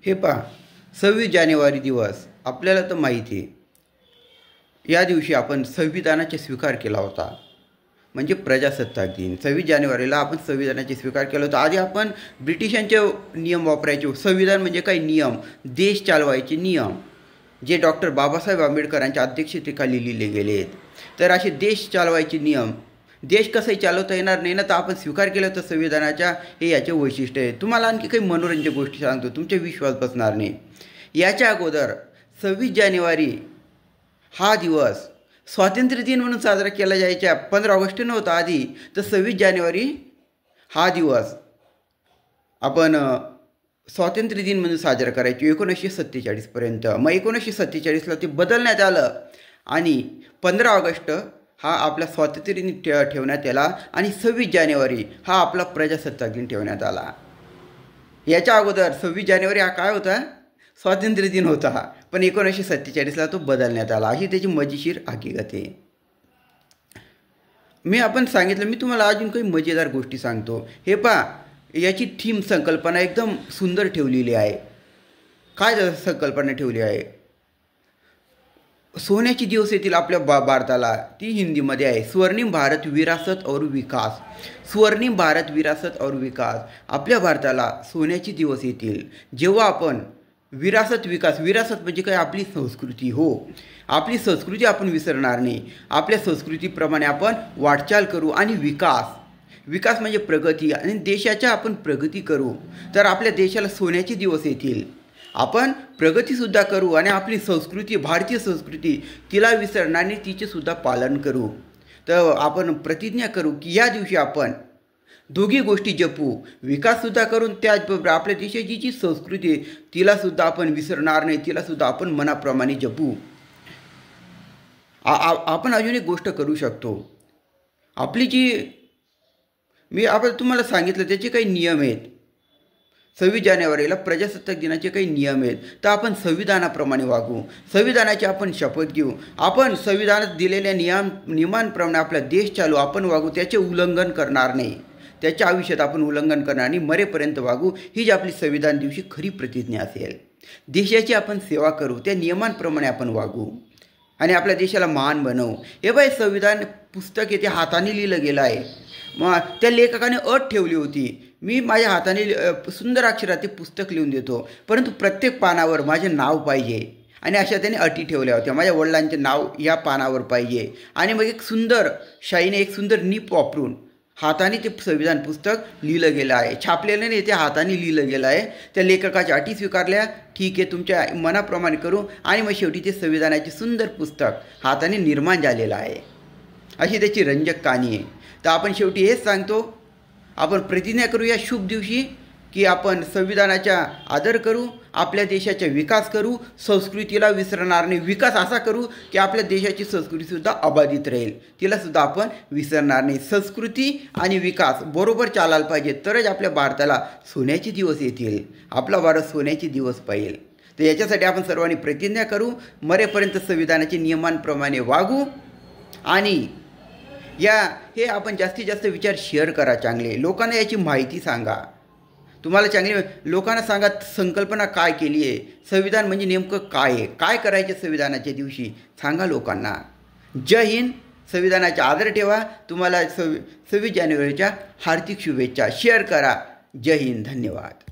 हे पहा, 26 जानेवारी दिवस आपल्याला तर माहिती आहे. या दिवशी आपण संविधानाचा स्वीकार केला होता, म्हणजे प्रजासत्ताक दिन. 26 जानेवारीला आपण संविधानाचे स्वीकार केला होता. आधी आपण ब्रिटिशांचे नियम वापरायचे. संविधान म्हणजे काही नियम, देश चालवायचे नियम, जे डॉक्टर बाबासाहेब आंबेडकरांच्या अध्यक्षतेखाली लिहिले गेले आहेत. तर असे देश चालवायचे नियम, देश कसंही चालवता येणार नाही ना, तर आपण स्वीकार केलं होतं संविधानाच्या. हे याचे वैशिष्ट्य आहे. तुम्हाला आणखी काही मनोरंजक गोष्टी सांगतो, तुमचे विश्वास बसणार नाही. याच्या अगोदर 26 जानेवारी हा दिवस स्वातंत्र्य दिन म्हणून साजरा केला जायचा. 15 ऑगस्ट नव्हता आधी, तर 26 जानेवारी हा दिवस आपण स्वातंत्र्य दिन म्हणून साजरा करायचो 1947पर्यंत. मग 1947ला ते बदलण्यात आलं आणि 15 ऑगस्ट हा आपला स्वातंत्र्य दिन ठेवण्यात आला आणि 26 जानेवारी हा आपला प्रजासत्ताक दिन ठेवण्यात आला. याच्या अगोदर 26 जानेवारी हा काय होता? स्वातंत्र्य दिन होता, पण 1947ला तो बदलण्यात आला. अशी त्याची मजेशीर हकीकत आहे. आपण सांगितलं, मी तुम्हाला अजून काही मजेदार गोष्टी सांगतो. हे पहा, याची थीम संकल्पना एकदम सुंदर ठेवलेली आहे. काय संकल्पना ठेवली आहे? सोन्याचे दिवस येतील आपल्या भारताला. ती हिंदीमध्ये आहे, स्वर्णिम भारत विरासत और विकास. स्वर्णिम भारत विरासत और विकास. आपल्या भारताला सोन्याचे दिवस येतील जेव्हा आपण विरासत विकास, विरासत म्हणजे काय? आपली संस्कृती. हो, आपली संस्कृती आपण विसरणार नाही. आपल्या संस्कृतीप्रमाणे आपण वाटचाल करू आणि विकास म्हणजे प्रगती, आणि देशाच्या आपण प्रगती करू. तर आपल्या देशाला सोन्याचे दिवस येतील. आपण प्रगतीसुद्धा करू आणि आपली संस्कृती, भारतीय संस्कृती, तिला विसरणार नाही, तिचेसुद्धा पालन करू. तर आपण प्रतिज्ञा करू की या दिवशी आपण दोघी गोष्टी जपू, विकाससुद्धा करून त्याचबरोबर आपल्या देशाची जी संस्कृती तिलासुद्धा आपण विसरणार नाही, तिलासुद्धा आपण मनाप्रमाणे जपू. आपण अजून एक गोष्ट करू शकतो. आपली आपण तुम्हाला सांगितलं त्याचे काही नियम आहेत. 26 जानेवारीला प्रजासत्ताक दिनाचे काही नियम आहेत. तर आपण संविधानाप्रमाणे वागू, संविधानाची आपण शपथ घेऊ. आपण संविधानात दिलेल्या नियमांप्रमाणे आपला देश चालू, आपण वागू, त्याचे उल्लंघन करणार नाही, त्याच्या आयुष्यात आपण उल्लंघन करणार आणि मरेपर्यंत वागू. ही जी आपली संविधान दिवशी खरी प्रतिज्ञा असेल. देशाची आपण सेवा करू, त्या नियमांप्रमाणे आपण वागू आणि आपल्या देशाला महान बनवू. हे बाय संविधान पुस्तक आहे, ते हाताने लिहिलं गेलं आहे. मग त्या लेखकाने अट ठेवली होती, मी माझ्या हाताने सुंदर अक्षरात ते पुस्तक लिहून देतो, परंतु प्रत्येक पानावर माझे नाव पाहिजे. आणि अशा त्याने अटी ठेवल्या होत्या, माझ्या वडिलांचे नाव या पानावर पाहिजे. आणि मग एक सुंदर शाईने एक सुंदर नीप वापरून हाताने ते संविधान पुस्तक लिहिलं गेलं आहे. छापलेलं नाही, ते हाताने लिहिलं गेलं आहे. त्या लेखकाच्या अटी स्वीकारल्या, ठीक आहे तुमच्या मनाप्रमाणे करू. आणि मग शेवटी ते संविधानाचे सुंदर पुस्तक हाताने निर्माण झालेलं आहे. अशी त्याची रंजक कहाणी आहे. तर आपण शेवटी हेच सांगतो, आपण प्रतिज्ञा करू या शुभ दिवशी की आपण संविधानाचा आदर करू, आपल्या देशाचा विकास करू, संस्कृतीला विसरणार नाही. विकास असा करू की आपल्या देशाची संस्कृतीसुद्धा अबाधित राहील, तिलासुद्धा आपण विसरणार नाही. संस्कृती आणि विकास बरोबर चालायला पाहिजे, तरच आपल्या भारताला सोन्याचे दिवस येतील, आपला भारत सोन्याचे दिवस पाहिजे. तर याच्यासाठी आपण सर्वांनी प्रतिज्ञा करू, मरेपर्यंत संविधानाच्या नियमांप्रमाणे वागू. आणि हे आपण जास्तीत जास्त विचार शेअर करा, चांगले लोकांना याची माहिती सांगा. तुम्हाला चांगली लोकांना सांगा संकल्पना काय केली आहे, संविधान म्हणजे नेमकं काय आहे, काय करायचे संविधानाच्या दिवशी सांगा लोकांना. जय हिंद. संविधानाचा आदर ठेवा. तुम्हाला 26 जानेवारीच्या हार्दिक शुभेच्छा. शेअर करा. जय हिंद. धन्यवाद.